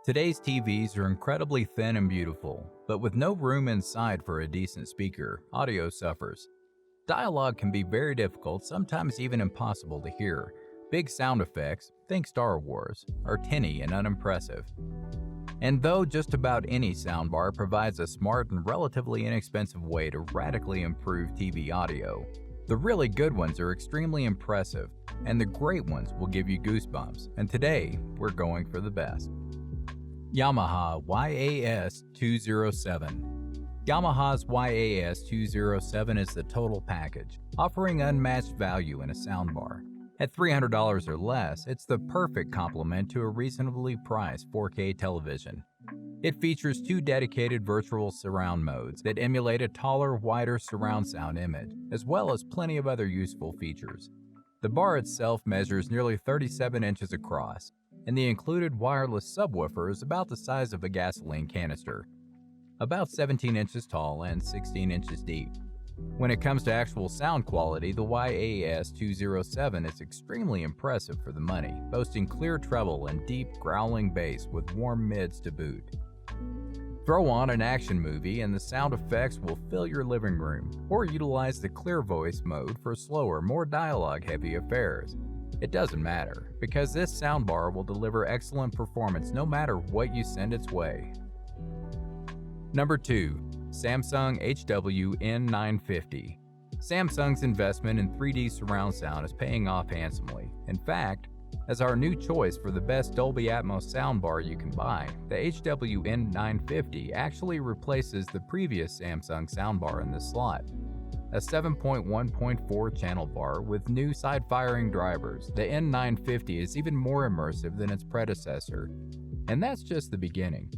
Today's TVs are incredibly thin and beautiful, but with no room inside for a decent speaker, audio suffers. Dialogue can be very difficult, sometimes even impossible to hear. Big sound effects, think Star Wars, are tinny and unimpressive. And though just about any soundbar provides a smart and relatively inexpensive way to radically improve TV audio, the really good ones are extremely impressive, and the great ones will give you goosebumps, and today, we're going for the best. Yamaha YAES207. Yamaha's YAES207 is the total package, offering unmatched value in a soundbar. At $300 or less, it's the perfect complement to a reasonably priced 4K television. It features two dedicated virtual surround modes that emulate a taller, wider surround sound image, as well as plenty of other useful features. The bar itself measures nearly 37 inches across, and the included wireless subwoofer is about the size of a gasoline canister, about 17 inches tall and 16 inches deep. When it comes to actual sound quality, the YAES207 is extremely impressive for the money, boasting clear treble and deep, growling bass with warm mids to boot. Throw on an action movie and the sound effects will fill your living room, or utilize the clear voice mode for slower, more dialogue-heavy affairs. It doesn't matter, because this soundbar will deliver excellent performance no matter what you send its way. Number 2. Samsung HWN950. Samsung's investment in 3D surround sound is paying off handsomely. In fact, as our new choice for the best Dolby Atmos soundbar you can buy, the HWN950 actually replaces the previous Samsung soundbar in this slot. A 7.1.4 channel bar with new side-firing drivers, the N950 is even more immersive than its predecessor. And that's just the beginning.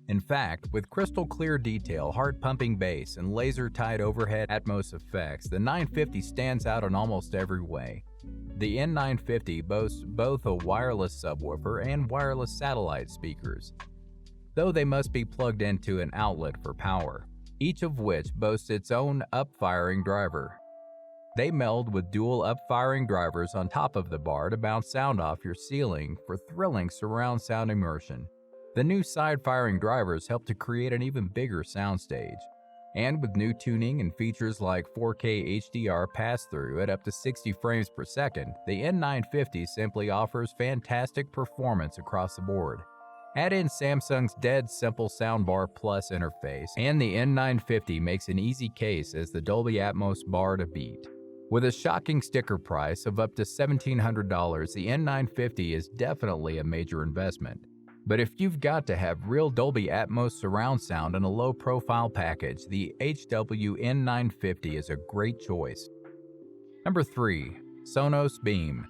In fact, with crystal clear detail, heart-pumping bass, and laser-tight overhead Atmos effects, the 950 stands out in almost every way. The N950 boasts both a wireless subwoofer and wireless satellite speakers, though they must be plugged into an outlet for power, each of which boasts its own up-firing driver. They meld with dual up-firing drivers on top of the bar to bounce sound off your ceiling for thrilling surround sound immersion. The new side-firing drivers help to create an even bigger soundstage. And with new tuning and features like 4K HDR pass-through at up to 60 frames per second, the N950 simply offers fantastic performance across the board. Add in Samsung's dead simple Soundbar Plus interface, and the N950 makes an easy case as the Dolby Atmos bar to beat. With a shocking sticker price of up to $1,700, the N950 is definitely a major investment. But if you've got to have real Dolby Atmos surround sound in a low-profile package, the HWN950 is a great choice. Number 3. Sonos Beam.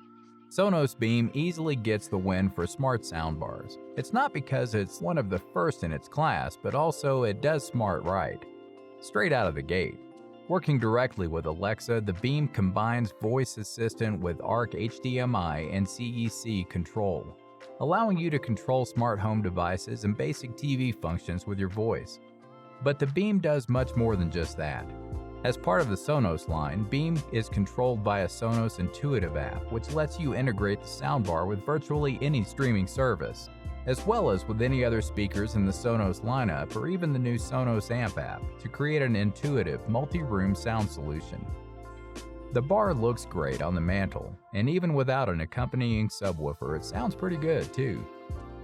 Sonos Beam easily gets the win for smart soundbars. It's not because it's one of the first in its class, but also it does smart right. Straight out of the gate. Working directly with Alexa, the Beam combines voice assistant with ARC HDMI and CEC control, allowing you to control smart home devices and basic TV functions with your voice. But the Beam does much more than just that. As part of the Sonos line, Beam is controlled by a Sonos Intuitive app, which lets you integrate the soundbar with virtually any streaming service, as well as with any other speakers in the Sonos lineup or even the new Sonos Amp app, to create an intuitive multi-room sound solution. The bar looks great on the mantle, and even without an accompanying subwoofer, it sounds pretty good too.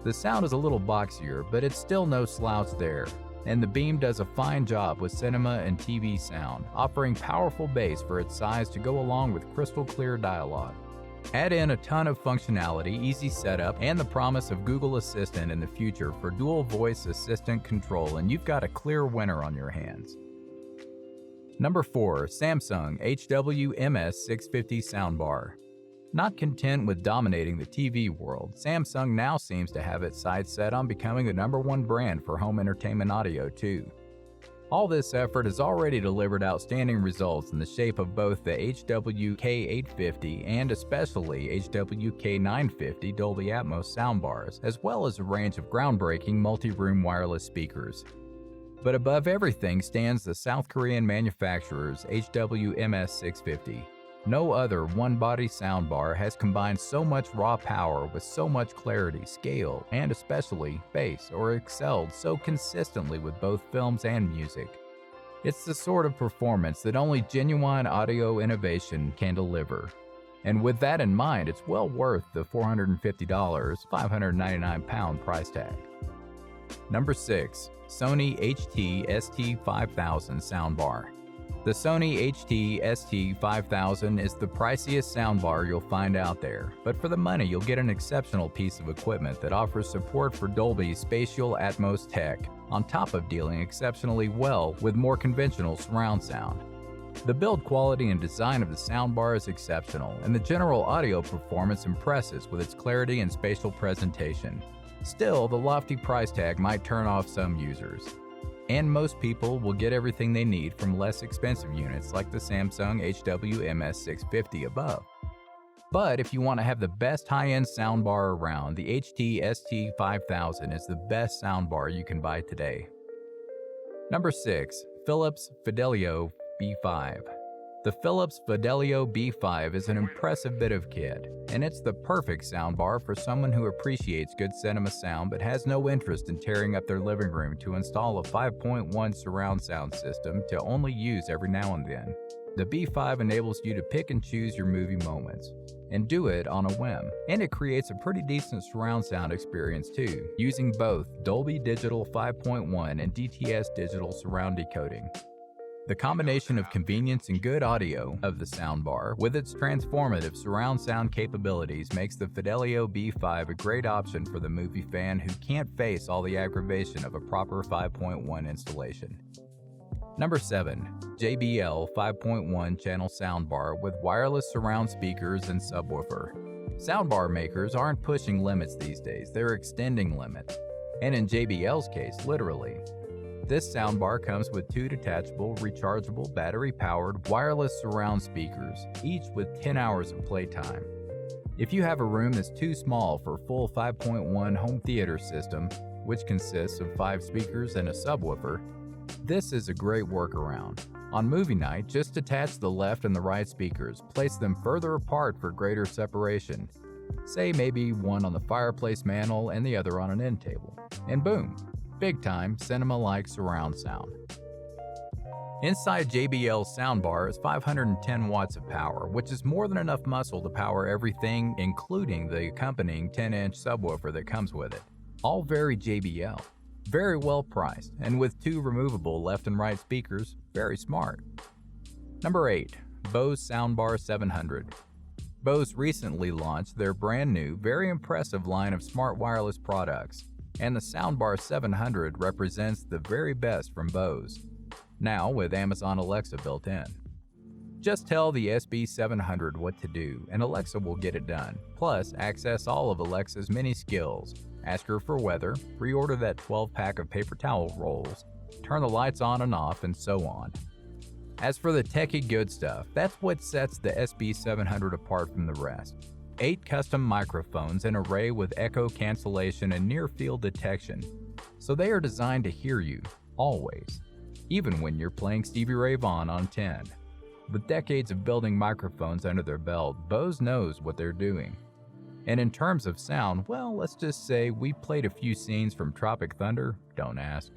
The sound is a little boxier, but it's still no slouch there, and the Beam does a fine job with cinema and TV sound, offering powerful bass for its size to go along with crystal clear dialogue. Add in a ton of functionality, easy setup, and the promise of Google Assistant in the future for dual voice assistant control, and you've got a clear winner on your hands. Number 4. Samsung H WMS 650 Soundbar. Not content with dominating the TV world, Samsung now seems to have its sights set on becoming the #1 brand for home entertainment audio too. All this effort has already delivered outstanding results in the shape of both the HWK850 and especially HWK950 Dolby Atmos soundbars, as well as a range of groundbreaking multi-room wireless speakers. But above everything stands the South Korean manufacturer's H WMS 650. No other one-body soundbar has combined so much raw power with so much clarity, scale, and especially bass, or excelled so consistently with both films and music. It's the sort of performance that only genuine audio innovation can deliver. And with that in mind, it's well worth the $450, £599 price tag. Number 6. Sony HDST 5000 Soundbar. The Sony HDST 5000 is the priciest soundbar you'll find out there, but for the money you'll get an exceptional piece of equipment that offers support for Dolby's Spatial Atmos tech, on top of dealing exceptionally well with more conventional surround sound. The build quality and design of the soundbar is exceptional, and the general audio performance impresses with its clarity and spatial presentation. Still, the lofty price tag might turn off some users. And most people will get everything they need from less expensive units like the Samsung H WMS 650 above. But if you want to have the best high-end soundbar around, the HDST 5000 is the best soundbar you can buy today. Number 6. Philips Fidelio B5. The Philips Fidelio B5 is an impressive bit of kit, and it's the perfect soundbar for someone who appreciates good cinema sound but has no interest in tearing up their living room to install a 5.1 surround sound system to only use every now and then. The B5 enables you to pick and choose your movie moments, and do it on a whim. And it creates a pretty decent surround sound experience too, using both Dolby Digital 5.1 and DTS Digital surround decoding. The combination of convenience and good audio of the soundbar with its transformative surround sound capabilities makes the Fidelio B5 a great option for the movie fan who can't face all the aggravation of a proper 5.1 installation. Number 7. JBL 5.1 channel soundbar with wireless surround speakers and subwoofer. Soundbar makers aren't pushing limits these days, they're extending limits. And in JBL's case, literally. This soundbar comes with 2 detachable, rechargeable, battery-powered, wireless surround speakers, each with 10 hours of playtime. If you have a room that's too small for a full 5.1 home theater system, which consists of 5 speakers and a subwoofer, this is a great workaround. On movie night, just detach the left and the right speakers, place them further apart for greater separation. Say maybe one on the fireplace mantel and the other on an end table, and boom! Big time, cinema-like surround sound. Inside JBL's soundbar is 510 watts of power, which is more than enough muscle to power everything, including the accompanying 10-inch subwoofer that comes with it. All very JBL. Very well priced, and with 2 removable left and right speakers, very smart. Number 8. Bose Soundbar 700. Bose recently launched their brand new, very impressive line of smart wireless products, and the Soundbar 700 represents the very best from Bose, now with Amazon Alexa built in. Just tell the SB700 what to do, and Alexa will get it done. Plus, access all of Alexa's many skills. Ask her for weather, reorder that 12-pack of paper towel rolls, turn the lights on and off, and so on. As for the techie good stuff, that's what sets the SB700 apart from the rest. 8 custom microphones, an array with echo cancellation and near-field detection, so they are designed to hear you, always, even when you're playing Stevie Ray Vaughan on 10. With decades of building microphones under their belt, Bose knows what they're doing. And in terms of sound, well, let's just say we played a few scenes from Tropic Thunder, don't ask,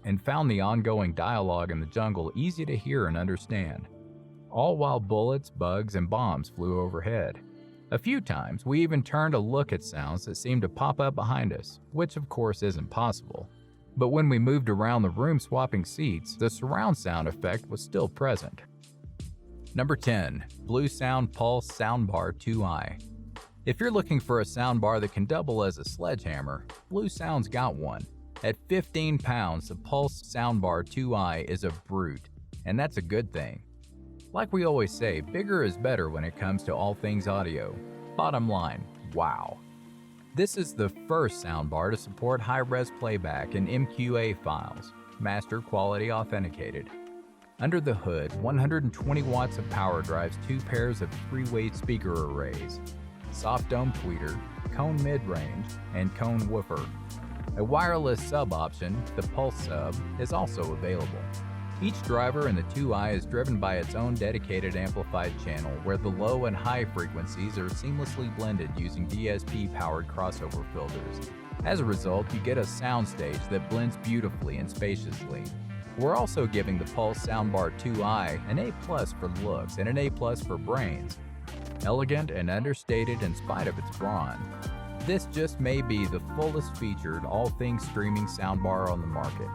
and found the ongoing dialogue in the jungle easy to hear and understand, all while bullets, bugs, and bombs flew overhead. A few times, we even turned to look at sounds that seemed to pop up behind us, which of course isn't possible. But when we moved around the room swapping seats, the surround sound effect was still present. Number 10. Bluesound Pulse Soundbar 2i. If you're looking for a soundbar that can double as a sledgehammer, Bluesound's got one. At 15 pounds, the Pulse Soundbar 2i is a brute, and that's a good thing. Like we always say, bigger is better when it comes to all things audio. Bottom line, wow. This is the first soundbar to support high-res playback and MQA files, master quality authenticated. Under the hood, 120 watts of power drives 2 pairs of 3-way speaker arrays, soft dome tweeter, cone mid-range, and cone woofer. A wireless sub option, the Pulse Sub, is also available. Each driver in the 2i is driven by its own dedicated amplified channel, where the low and high frequencies are seamlessly blended using DSP-powered crossover filters. As a result, you get a soundstage that blends beautifully and spaciously. We're also giving the Pulse Soundbar 2i an A+ for looks and an A+ for brains. Elegant and understated in spite of its brawn, this just may be the fullest featured all things streaming soundbar on the market.